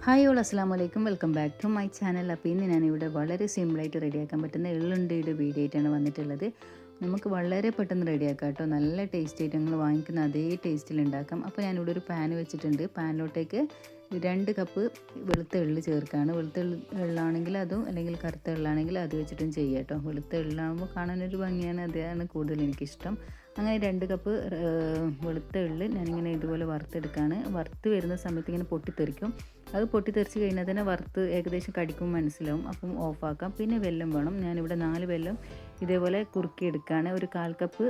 Hi all അസ്സലാമു അലൈക്കും, welcome back to my channel. അപ്പോൾ ഇന്ന് ഞാനിവിടെ വളരെ സിമ്പിളായിട്ട് റെഡിയാക്കാൻ പറ്റുന്ന എള്ളുണ്ടയുടെ വീഡിയോ ആയിട്ടാണ് വന്നിട്ടുള്ളത്. നമുക്ക് വളരെ പെട്ടെന്ന് റെഡിയാക്കാം കേട്ടോ. നല്ല ടേസ്റ്റ് ആയിട്ട് ഞങ്ങൾ വാങ്ങിക്കുന്ന അതേ ടേസ്റ്റിൽ ഉണ്ടാക്കാം. അപ്പോൾ ഞാനിവിടെ ഒരു പാൻ വെച്ചിട്ടുണ്ട്. പാനിലോട്ടേക്ക് 2 കപ്പ് വെളുത്ത എള്ള് ചേർക്കുകയാണ്. വെളുത്ത എള്ളാണെങ്കിൽ അതും, അല്ലെങ്കിൽ കറുത്ത എള്ളാണെങ്കിൽ അത് വെച്ചിട്ടും ചെയ്യാം കേട്ടോ. വെളുത്ത എള്ളാകുമ്പോൾ കാണാനൊരു ഭംഗിയാണ്, അതാണ് കൂടുതൽ എനിക്കിഷ്ടം. അങ്ങനെ 2 കപ്പ് വെളുത്ത എള്ള് ഞാനിങ്ങനെ ഇതുപോലെ വറുത്തെടുക്കുകയാണ്. വറുത്ത് വരുന്ന സമയത്ത് ഇങ്ങനെ പൊട്ടിത്തെറിക്കും. അത് പൊട്ടിത്തെറിച്ച് കഴിഞ്ഞാൽ തന്നെ വറുത്ത് ഏകദേശം കടിക്കുമ്പോൾ മനസ്സിലാവും. അപ്പം ഓഫാക്കാം. പിന്നെ വെല്ലം വേണം. ഞാനിവിടെ 4 വെല്ലം ഇതേപോലെ കുറുക്കിയെടുക്കുകയാണ്. ഒരു 1/4 കപ്പ്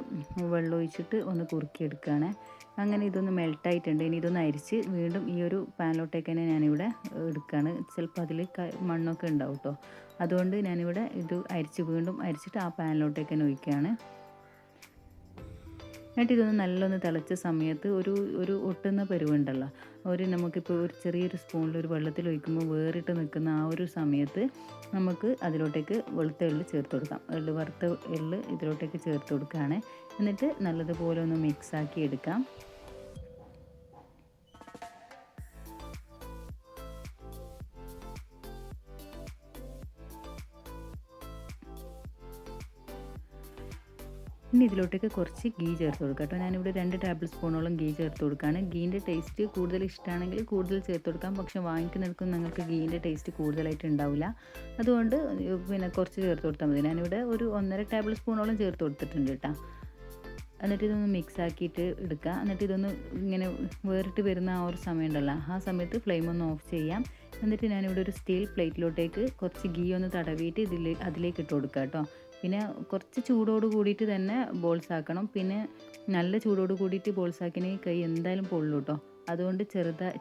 വെള്ളം ഒഴിച്ചിട്ട് ഒന്ന് കുറുക്കിയെടുക്കുകയാണ്. അങ്ങനെ ഇതൊന്ന് മെൽട്ടായിട്ടുണ്ട്. ഇനി ഇതൊന്ന് അരിച്ച് വീണ്ടും ഈ ഒരു പാനിലോട്ടേക്ക് തന്നെ ഞാനിവിടെ എടുക്കുകയാണ്. ചിലപ്പോൾ അതിൽ മണ്ണൊക്കെ ഉണ്ടാവും കേട്ടോ. അതുകൊണ്ട് ഞാനിവിടെ ഇത് വീണ്ടും അരിച്ചിട്ട് ആ പാനിലോട്ടേക്ക് തന്നെ ഒഴിക്കുകയാണ്. എന്നിട്ട് ഇതൊന്ന് നല്ലൊന്ന് തിളച്ച സമയത്ത് ഒരു ഒട്ടുന്ന പരുവുണ്ടല്ലോ, നമുക്കിപ്പോൾ ഒരു ചെറിയൊരു സ്പൂണിൽ ഒരു വെള്ളത്തിൽ ഒഴിക്കുമ്പോൾ വേറിട്ട് നിൽക്കുന്ന ആ ഒരു സമയത്ത് നമുക്ക് അതിലോട്ടേക്ക് വെളുത്ത എള്ള് ചേർത്ത് കൊടുക്കാം. വറുത്ത എള്ള് ഇതിലോട്ടേക്ക് ചേർത്ത് കൊടുക്കുകയാണ്. എന്നിട്ട് നല്ലതുപോലെ ഒന്ന് മിക്സാക്കി എടുക്കാം. ഇനി ഇതിലോട്ടേക്ക് കുറച്ച് ഗീ ചേർത്ത് കൊടുക്കാം കേട്ടോ. ഞാനിവിടെ 2 ടേബിൾ സ്പൂണോളം ഗീ ചേർത്ത് കൊടുക്കുകയാണ്. ഗീൻ്റെ ടേസ്റ്റ് കൂടുതൽ ഇഷ്ടമാണെങ്കിൽ കൂടുതൽ ചേർത്ത് കൊടുക്കാം. പക്ഷെ വാങ്ങിക്കുന്നിടക്കും നിങ്ങൾക്ക് ഗീൻ്റെ ടേസ്റ്റ് കൂടുതലായിട്ട് ഉണ്ടാവില്ല. അതുകൊണ്ട് പിന്നെ കുറച്ച് ചേർത്ത് കൊടുത്താൽ മതി. ഞാനിവിടെ ഒരു 1.5 ടേബിൾ സ്പൂണോളം ചേർത്ത് കൊടുത്തിട്ടുണ്ട് കേട്ടോ. എന്നിട്ട് ഇതൊന്ന് മിക്സ് ആക്കിയിട്ട് എടുക്കുക. എന്നിട്ട് ഇതൊന്ന് ഇങ്ങനെ വേറിട്ട് വരുന്ന ആ ഒരു സമയം ഉണ്ടല്ലോ, ആ സമയത്ത് ഫ്ലെയിം ഒന്ന് ഓഫ് ചെയ്യാം. എന്നിട്ട് ഞാനിവിടെ ഒരു സ്റ്റീൽ പ്ലേറ്റിലോട്ടേക്ക് കുറച്ച് ഗീ ഒന്ന് തടവിയിട്ട് അതിലേക്ക് ഇട്ട് കൊടുക്കുക കേട്ടോ. പിന്നെ കുറച്ച് ചൂടോട് കൂടിയിട്ട് തന്നെ ബോൾസ് ആക്കണം. പിന്നെ നല്ല ചൂടോട് കൂടിയിട്ട് ബോൾസ് ആക്കിന് കൈ എന്തായാലും പൊള്ളു കേട്ടോ. അതുകൊണ്ട്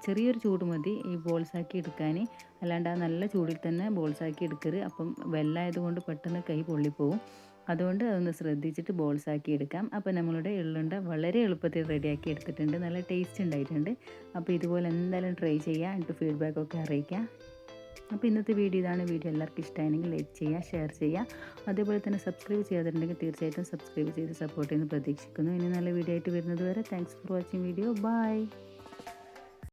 ചെറിയൊരു ചൂട് മതി ഈ ബോൾസ് ആക്കി എടുക്കാൻ. അല്ലാണ്ട് ആ നല്ല ചൂടിൽ തന്നെ ബോൾസ് ആക്കി എടുക്കരുത്. അപ്പം വെള്ളമായതുകൊണ്ട് പെട്ടെന്ന് കൈ പൊള്ളിപ്പോവും. അതുകൊണ്ട് അതൊന്ന് ശ്രദ്ധിച്ചിട്ട് ബോൾസ് ആക്കി എടുക്കാം. അപ്പോൾ നമ്മളുടെ എള്ളുണ്ട വളരെ എളുപ്പത്തിൽ റെഡിയാക്കി എടുത്തിട്ടുണ്ട്. നല്ല ടേസ്റ്റ് ഉണ്ടായിട്ടുണ്ട്. അപ്പോൾ ഇതുപോലെ എന്തായാലും ട്രൈ ചെയ്യുക. എന്നിട്ട് ഫീഡ്ബാക്കൊക്കെ അറിയിക്കാം. അപ്പോൾ ഇന്നത്തെ വീഡിയോ എല്ലാവർക്കും ഇഷ്ടമായെങ്കിൽ ലൈക്ക് ചെയ്യുക, ഷെയർ ചെയ്യുക. അതേപോലെ തന്നെ സബ്സ്ക്രൈബ് ചെയ്യാതിട്ടുണ്ടെങ്കിൽ തീർച്ചയായിട്ടും സബ്സ്ക്രൈബ് ചെയ്ത് സപ്പോർട്ട് ചെയ്യുന്നു പ്രതീക്ഷിക്കുന്നു. ഇനി നല്ല വീഡിയോ ആയിട്ട് വരുന്നത് വരെ thanks for watching video. By.